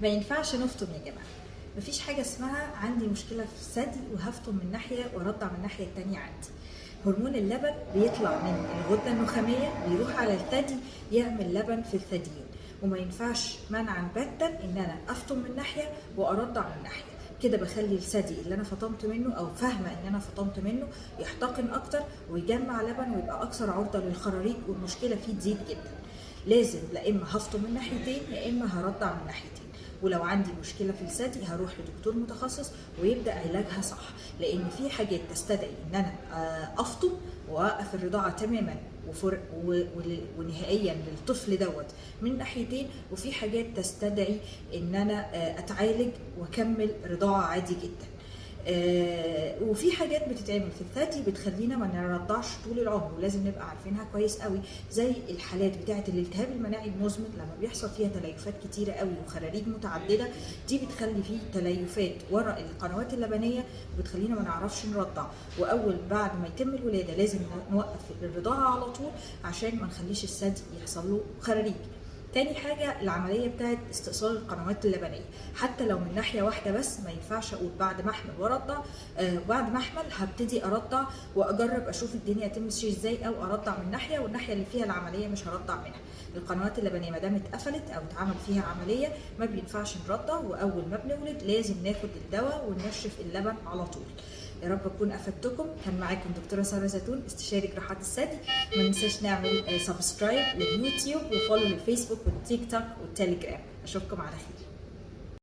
ما ينفعش نفطم يا جماعه. مفيش حاجه اسمها عندي مشكله في الثدي وهفطم من ناحيه وارضع من الناحيه الثانيه عادي. هرمون اللبن بيطلع من الغده النخاميه بيروح على الثدي يعمل لبن في الثديين، وما ينفعش منعا باتا ان انا افطم من ناحيه وارضع من ناحيه. كده بخلي الثدي اللي انا فطمت منه او فاهمه ان انا فطمت منه يحتقن اكتر ويجمع لبن ويبقى اكثر عرضه للخراريج، والمشكله فيه تزيد جدا. لازم لا اما هفطم من ناحيتين يا اما هرضع من ناحيتين. ولو عندي مشكله في الثدي هروح لدكتور متخصص ويبدا علاجها صح، لان في حاجات تستدعي ان انا افطم واوقف الرضاعه تماما ونهائيا للطفل دوت من ناحيتين، وفي حاجات تستدعي ان انا اتعالج واكمل رضاعه عادي جدا. وفي حاجات بتتعمل في الثدي بتخلينا ما نرضعش طول العمر، ولازم نبقى عارفينها كويس قوي، زي الحالات بتاعه الالتهاب المناعي المزمن لما بيحصل فيها تليفات كتيره قوي وخراريج متعدده، دي بتخلي فيه تليفات ورا القنوات اللبنيه وبتخلينا ما نعرفش نرضع. واول بعد ما يتم الولاده لازم نوقف الرضاعه على طول عشان ما نخليش الثدي يحصل له خراريج. تاني حاجة العملية بتاعت استئصال القنوات اللبنية، حتى لو من ناحية واحدة بس ما ينفعش أقول بعد ما أحمل وأرضع. بعد ما أحمل هبتدي أرضع وأجرب أشوف الدنيا هتمشي إزاي، أو أرضع من ناحية والناحية اللي فيها العملية مش هرضع منها. القنوات اللبنية ما دام اتقفلت أو اتعمل فيها عملية ما بينفعش نرضع، وأول ما بنولد لازم ناخد الدواء وننشف اللبن على طول. يا رب اكون افدتكم. كان معاكم دكتوره ساره زيتون، استشاري جراحات الثدي. ما ننساش نعمل سبسكرايب لليوتيوب وفولو للفيسبوك والتيك توك والتليجرام. اشوفكم على خير.